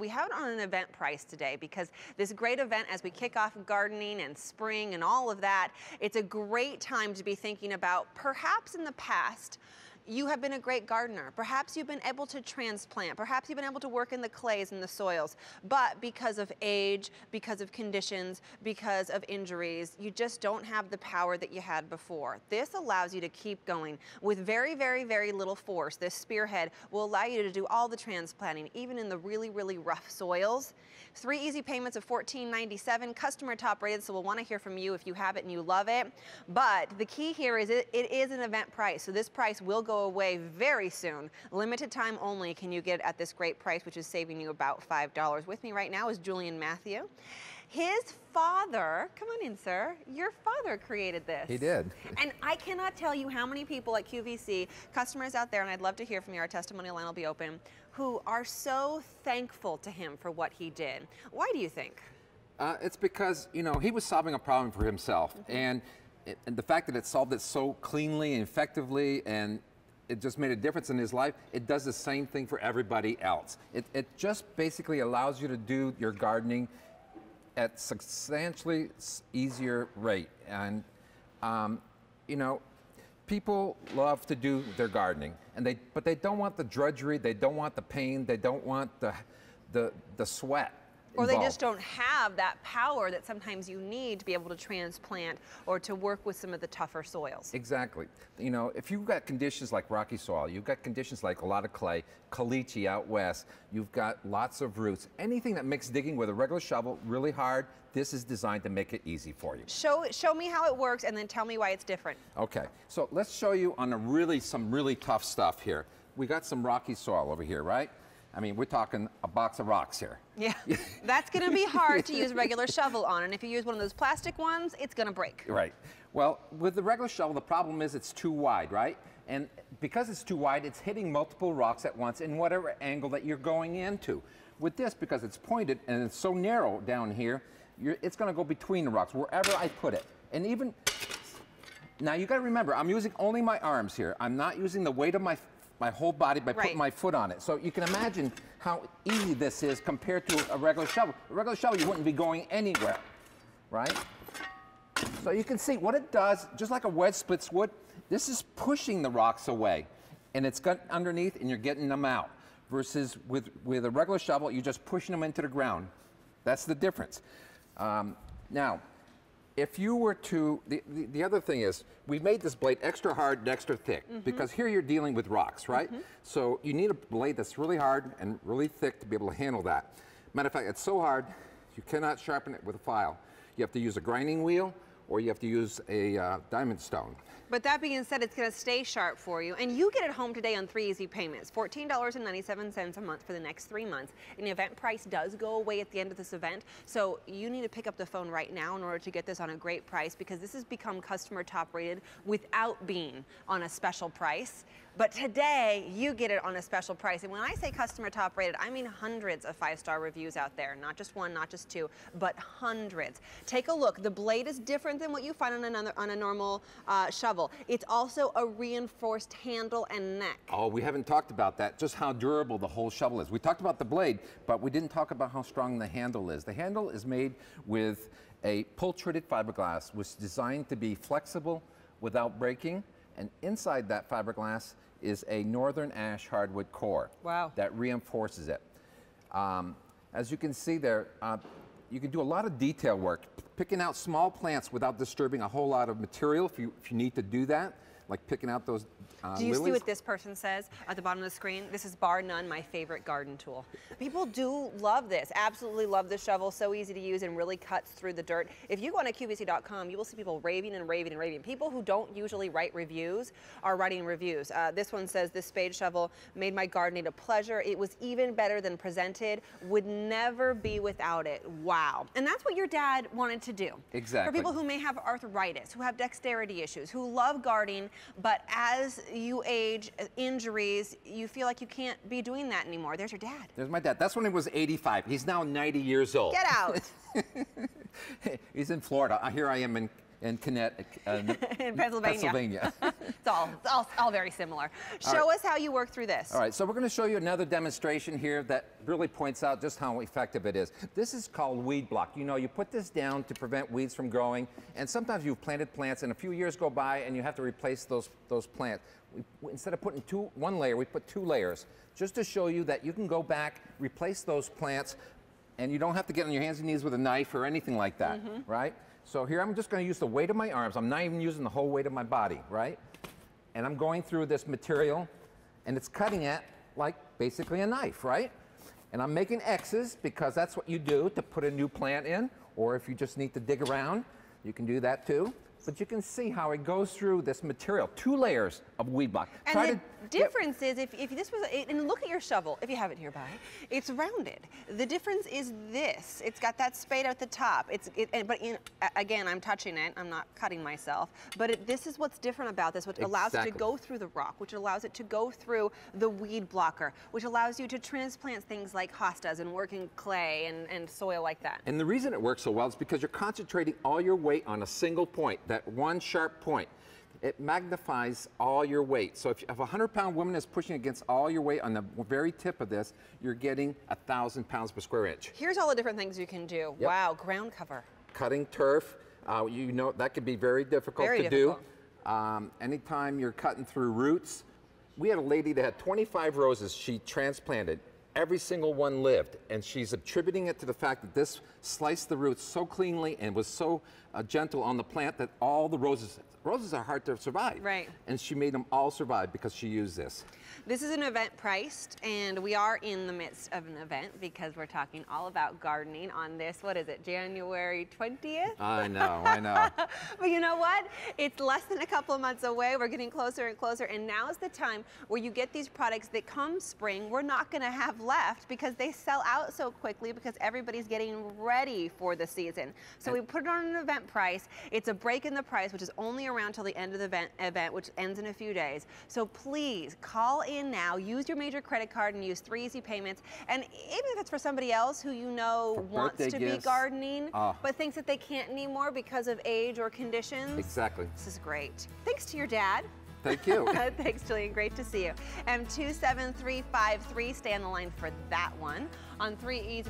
we have it on an event price today because this great event as we kick off gardening and spring and all of that, it's a great time to be thinking about perhaps in the past, you have been a great gardener. Perhaps you've been able to transplant. Perhaps you've been able to work in the clays and the soils. But because of age, because of conditions, because of injuries, you just don't have the power that you had before. This allows you to keep going with very, very, very little force. This spearhead will allow you to do all the transplanting, even in the really, really rough soils. 3 easy payments of $14.97, customer top rated, so we'll want to hear from you if you have it and you love it. But the key here is it is an event price, so this price will go away very soon. Limited time only can you get at this great price, which is saving you about $5. With me right now is Julian Matthew. His father, come on in, sir. Your father created this. He did. And I cannot tell you how many people at QVC, customers out there, and I'd love to hear from you, our testimonial line will be open, who are so thankful to him for what he did. Why do you think? It's because, you know, he was solving a problem for himself. And the fact that it solved it so cleanly and effectively, and it just made a difference in his life, it does the same thing for everybody else. It just basically allows you to do your gardening at substantially easier rate. And, you know, people love to do their gardening, and but they don't want the drudgery, they don't want the pain, they don't want the sweat. Or they just don't have that power that sometimes you need to be able to transplant or to work with some of the tougher soils. Exactly. You know, if you've got conditions like rocky soil, you've got conditions like a lot of clay, caliche out west, you've got lots of roots, anything that makes digging with a regular shovel really hard, this is designed to make it easy for you. Show me how it works and then tell me why it's different. Okay, so let's show you on some really tough stuff here. We got some rocky soil over here, right? I mean, we're talking a box of rocks here. Yeah, that's going to be hard to use a regular shovel on, and if you use one of those plastic ones, it's going to break. Right. Well, with the regular shovel, the problem is it's too wide, right? And because it's too wide, it's hitting multiple rocks at once in whatever angle that you're going into. With this, because it's pointed and it's so narrow down here, it's going to go between the rocks, wherever I put it. And even, now you got to remember, I'm using only my arms here. I'm not using the weight of my whole body by putting my foot on it. So you can imagine how easy this is compared to a regular shovel. A regular shovel, you wouldn't be going anywhere, right? So you can see what it does, just like a wedge splits wood, this is pushing the rocks away, and it's got underneath and you're getting them out. Versus with a regular shovel, you're just pushing them into the ground. That's the difference. Now, if you were to, the other thing is, we've made this blade extra hard and extra thick, because here you're dealing with rocks, right? So you need a blade that's really hard and really thick to be able to handle that. Matter of fact, it's so hard, you cannot sharpen it with a file. You have to use a grinding wheel, or you have to use a diamond stone. But that being said, it's going to stay sharp for you. And you get it home today on 3 easy payments, $14.97 a month for the next 3 months. And the event price does go away at the end of this event. So you need to pick up the phone right now in order to get this on a great price, because this has become customer top rated without being on a special price. But today, you get it on a special price. And when I say customer top rated, I mean hundreds of 5-star reviews out there. Not just one, not just two, but hundreds. Take a look. The blade is different than what you find on a normal shovel. It's also a reinforced handle and neck. Oh, we haven't talked about that, just how durable the whole shovel is. We talked about the blade, but we didn't talk about how strong the handle is. The handle is made with a pull-treated fiberglass, which is designed to be flexible without breaking. And inside that fiberglass is a northern ash hardwood core. Wow. That reinforces it. As you can see there, you can do a lot of detail work, picking out small plants without disturbing a whole lot of material if you need to do that, like picking out those Do you lilies. see what this person says at the bottom of the screen? This is bar none my favorite garden tool. People do love this, absolutely love this shovel, so easy to use and really cuts through the dirt. If you go on to QVC.com, you will see people raving and raving and raving. People who don't usually write reviews are writing reviews. This one says, this Spade shovel made my gardening a pleasure. It was even better than presented. Would never be without it. Wow. And that's what your dad wanted to do. Exactly. For people who may have arthritis, who have dexterity issues, who love gardening, but as you age, injuries, you feel like you can't be doing that anymore. There's your dad. There's my dad. That's when he was 85. He's now 90 years old. Get out. He's in Florida. Here I am in in Connecticut, in Pennsylvania. It's all very similar. Show us how you work through this. All right, so we're going to show you another demonstration here that really points out just how effective it is. This is called weed block. You know, you put this down to prevent weeds from growing, and sometimes you've planted plants and a few years go by and you have to replace those plants. Instead of putting one layer, we put 2 layers, just to show you that you can go back, replace those plants, and you don't have to get on your hands and knees with a knife or anything like that, right? So here I'm just going to use the weight of my arms. I'm not even using the whole weight of my body, right? And I'm going through this material, and it's cutting it like basically a knife, right? And I'm making X's because that's what you do to put a new plant in, or if you just need to dig around, you can do that too. But you can see how it goes through this material, 2 layers of weed block. And the difference is, if this was, and look at your shovel, if you have it nearby, it's rounded. The difference is this. It's got that spade at the top. Again, I'm touching it. I'm not cutting myself. But this is what's different about this, which allows it to go through the rock, which allows it to go through the weed blocker, which allows you to transplant things like hostas and work in clay and soil like that. And the reason it works so well is because you're concentrating all your weight on a single point, that one sharp point. It magnifies all your weight. So if a 100-pound woman is pushing against all your weight on the very tip of this, you're getting 1,000 pounds per square inch. Here's all the different things you can do. Yep. Wow, ground cover. Cutting turf, you know that can be very difficult to do. Anytime you're cutting through roots. We had a lady that had 25 roses she transplanted. Every single one lived, and she's attributing it to the fact that this sliced the roots so cleanly and was so gentle on the plant that all the roses are hard to survive. Right. And she made them all survive because she used this. This is an event priced, and we are in the midst of an event because we're talking all about gardening on this, what is it, January 20th? I know. But you know what? It's less than a couple of months away. We're getting closer and closer, and now is the time where you get these products that come spring, we're not going to have left because they sell out so quickly because everybody's getting ready for the season. So we put it on an event price. It's a break in the price, which is only around till the end of the event, which ends in a few days. So please call in now, use your major credit card and use 3 easy payments. And even if it's for somebody else who you know wants to be gardening, but thinks that they can't anymore because of age or conditions. Exactly. This is great. Thanks to your dad. Thank you. Thanks, Julian. Great to see you. M27353, stay on the line for that one on 3 easy payments.